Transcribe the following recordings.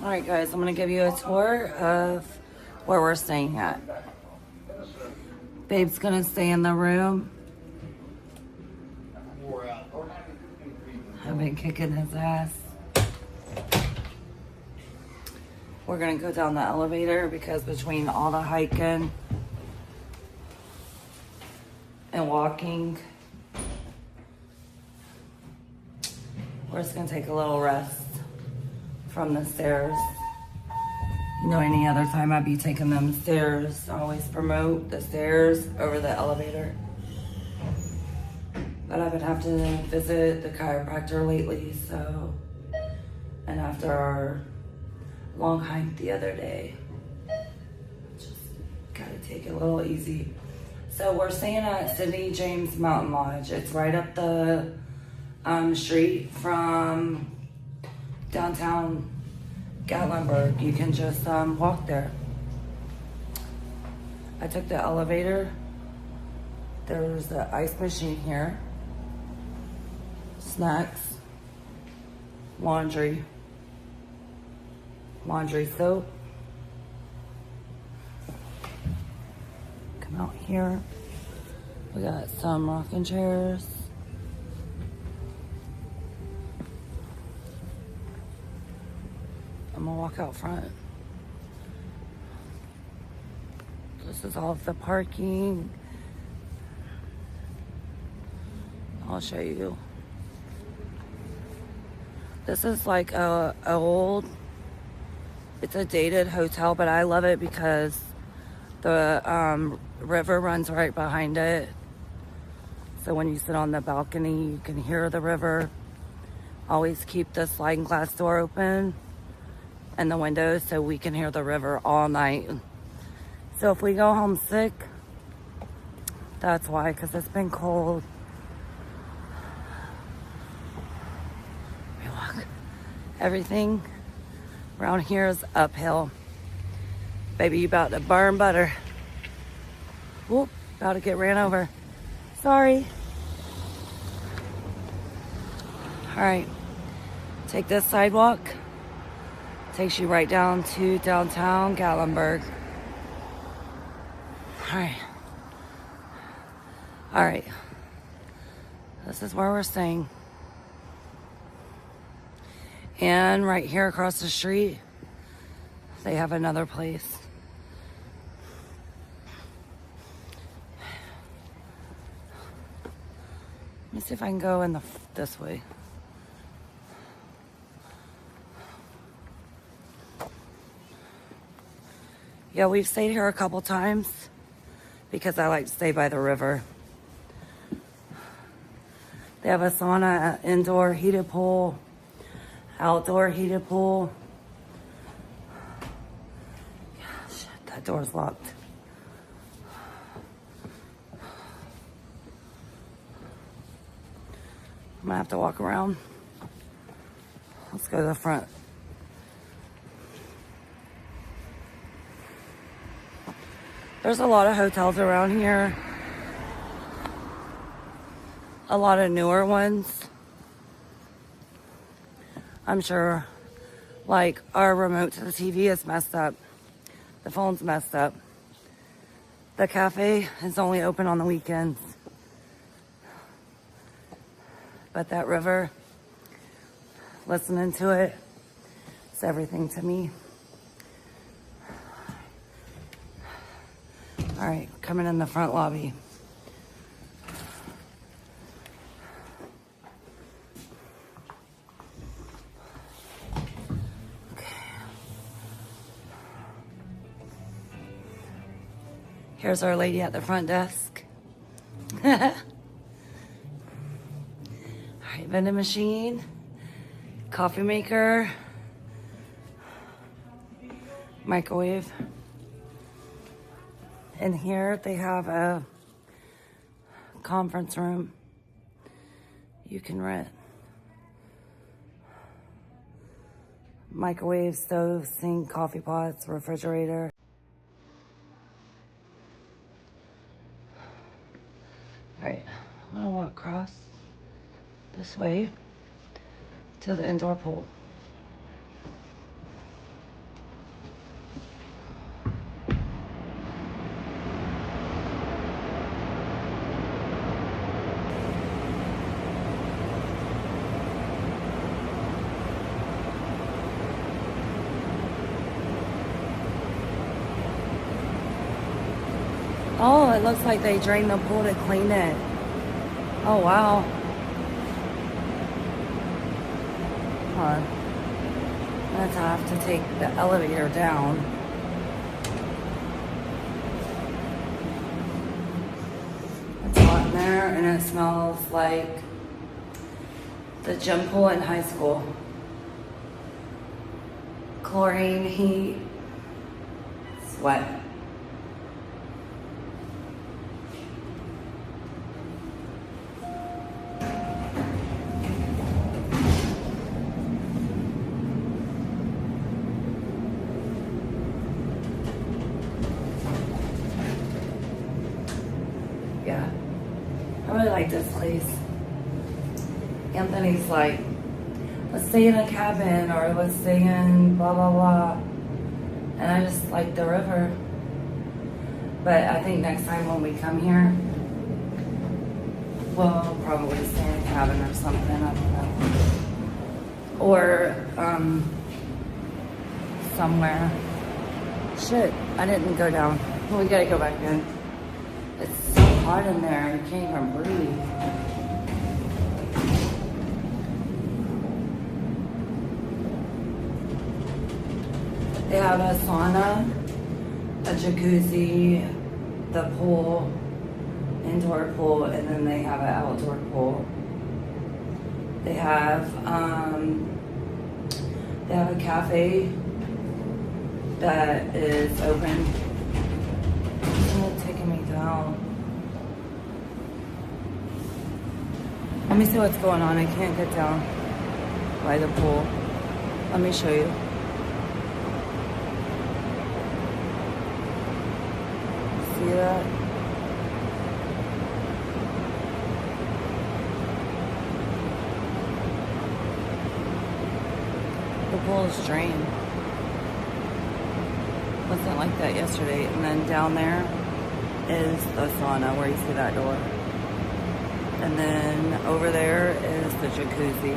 Alright guys, I'm going to give you a tour of where we're staying at. Babe's going to stay in the room. I've been kicking his ass. We're going to go down the elevator because between all the hiking and walking, we're just going to take a little rest from the stairs. You know, any other time I'd be taking them stairs. I always promote the stairs over the elevator. But I've been having to visit the chiropractor lately, so, and after our long hike the other day, just gotta take it a little easy. So we're staying at Sidney James Mountain Lodge. It's right up the street from downtown Gatlinburg. You can just walk there. I took the elevator. There's the ice machine here. Snacks. Laundry soap. Come out here. We got some rocking chairs. I'm gonna walk out front. This is all of the parking. I'll show you. This is like a old, it's a dated hotel, but I love it because the river runs right behind it. So when you sit on the balcony, you can hear the river. Always keep the sliding glass door open and the windows so we can hear the river all night. So if we go home sick, that's why, because it's been cold. We walk. Everything around here is uphill. Baby, you about to burn butter. Whoop, about to get ran over. Sorry. All right, take this sidewalk. Takes you right down to downtown Gatlinburg. All right. This is where we're staying. And right here across the street, they have another place. Let me see if I can go in this way. Yeah, we've stayed here a couple times because I like to stay by the river. They have a sauna, indoor heated pool, outdoor heated pool. Yeah, shit, that door's locked. I'm gonna have to walk around. Let's go to the front. There's a lot of hotels around here. A lot of newer ones. I'm sure, like, our remote to the TV is messed up. The phone's messed up. The cafe is only open on the weekends. But that river, listening to it, it's everything to me. All right, coming in the front lobby. Okay. Here's our lady at the front desk. All right, vending machine, coffee maker, microwave. In here, they have a conference room you can rent. Microwave, stove, sink, coffee pots, refrigerator. All right, I'm gonna walk across this way to the indoor pool. Oh, it looks like they drained the pool to clean it. Oh, wow. Hold on. I'm gonna have to take the elevator down. It's hot in there, and it smells like the gym pool in high school. Chlorine, heat, sweat. Yeah, I really like this place. Anthony's like, let's stay in a cabin or let's stay in blah, blah, blah. And I just like the river. But I think next time when we come here, we'll probably stay in a cabin or something, I don't know. Or somewhere. Shit, I didn't go down. We gotta go back in. It's so hot in there, you can't even breathe. They have a sauna, a jacuzzi, the pool, indoor pool, and then they have an outdoor pool. They have a cafe that is open. It's taking me down. Let me see what's going on. I can't get down by the pool. Let me show you. See that? The pool is drained. Wasn't like that yesterday. And then down there is the sauna where you see that door. And then over there is the jacuzzi.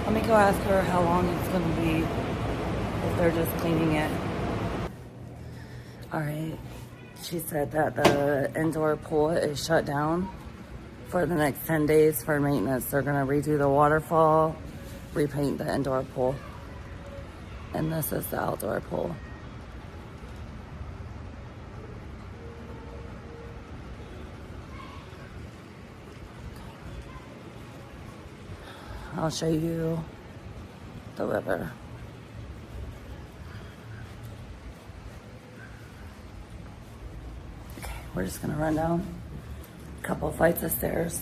Let me go ask her how long it's going to be if they're just cleaning it. Alright, she said that the indoor pool is shut down for the next 10 days for maintenance. They're going to redo the waterfall, repaint the indoor pool. And this is the outdoor pool. I'll show you the river. Okay, we're just gonna run down a couple flights of stairs.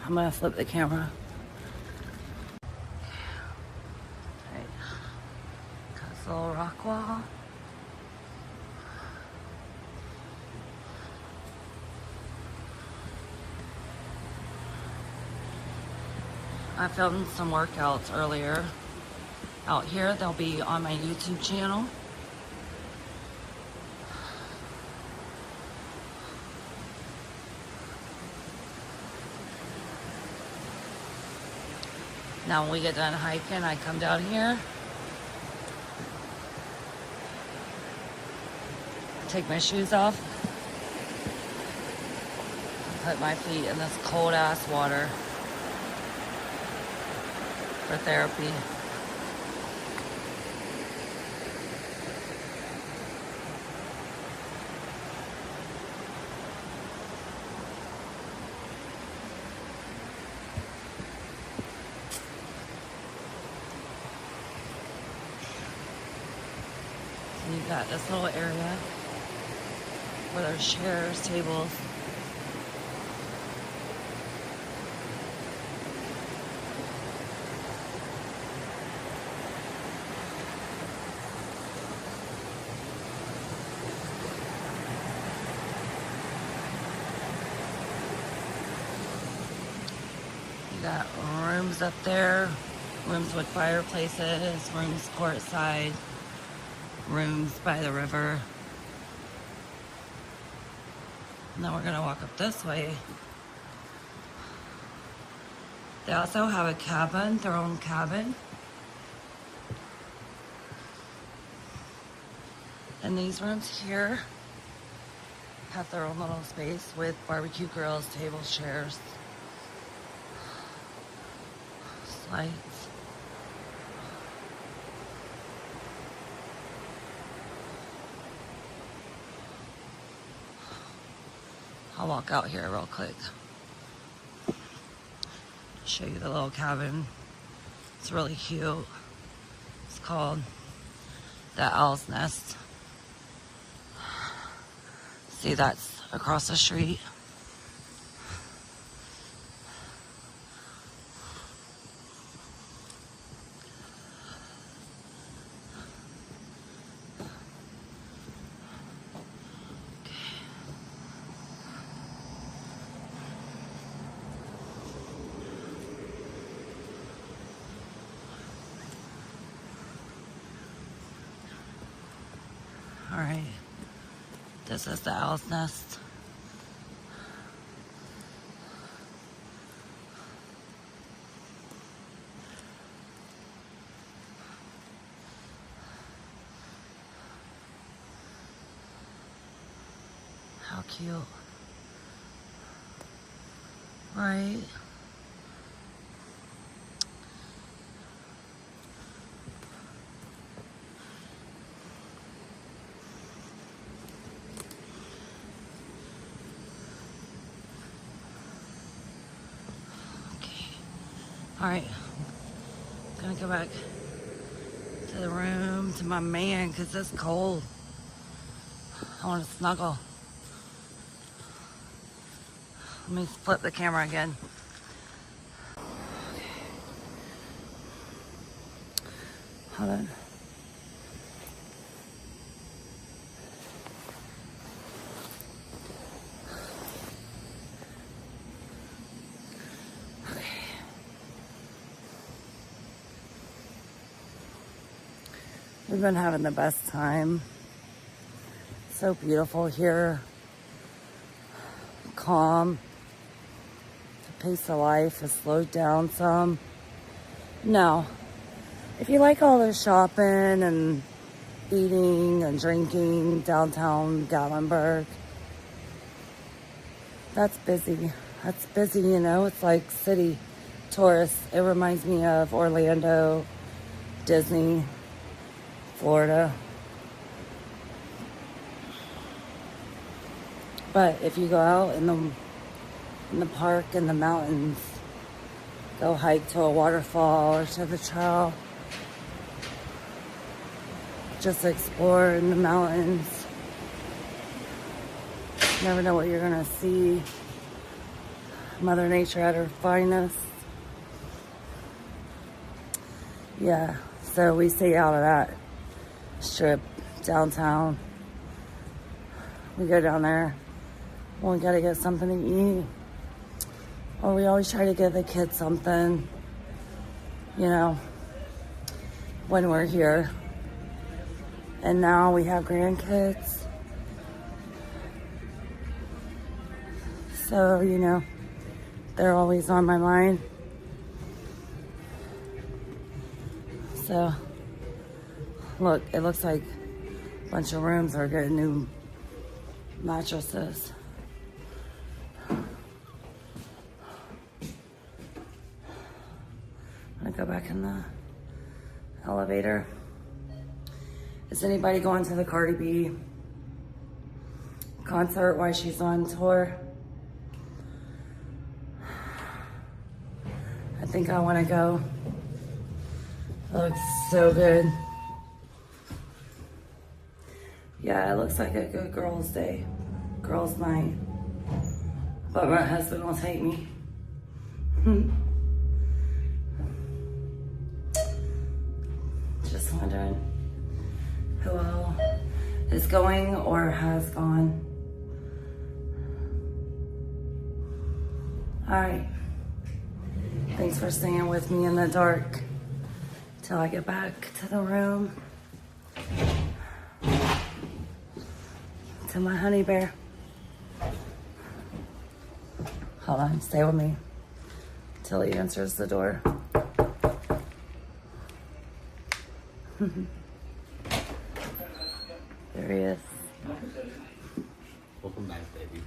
I'm gonna flip the camera. Right. Got this little rock wall. I filmed some workouts earlier out here. They'll be on my YouTube channel. Now when we get done hiking, I come down here, take my shoes off, put my feet in this cold ass water for therapy. You got this little area where there's chairs, tables. You got rooms up there, rooms with fireplaces, rooms courtside, rooms by the river. Now we're gonna walk up this way. They also have a cabin, their own cabin. And these rooms here have their own little space with barbecue grills, tables, chairs, lights. I'll walk out here real quick. Show you the little cabin. It's really cute. It's called the Owl's Nest. See, that's across the street. All right, this is the Owl's Nest. How cute, right? All right, gonna go back to the room to my man because it's cold. I want to snuggle. Let me flip the camera again. Hold on. We've been having the best time. So beautiful here. Calm. The pace of life has slowed down some. No. If you like all the shopping and eating and drinking downtown Gatlinburg, that's busy. That's busy, you know. It's like city tourists. It reminds me of Orlando, Disney, Florida. But if you go out in the park, in the mountains, go hike to a waterfall or to the trail, just explore in the mountains. You never know what you're gonna see. Mother Nature at her finest. Yeah, so we stay out of that strip downtown. We go down there when we gotta get something to eat, or we always try to give the kids something, you know, when we're here. And now we have grandkids, so you know, they're always on my mind. So look, it looks like a bunch of rooms are getting new mattresses. I'm gonna go back in the elevator. Is anybody going to the Cardi B concert while she's on tour? I think I want to go. It looks so good. Yeah, it looks like a good girls' day, girls' night. But my husband will take me. Just wondering who all is going or has gone. All right. Thanks for staying with me in the dark till I get back to the room. To my honey bear. Hold on, stay with me till he answers the door. There he is. Welcome back, baby.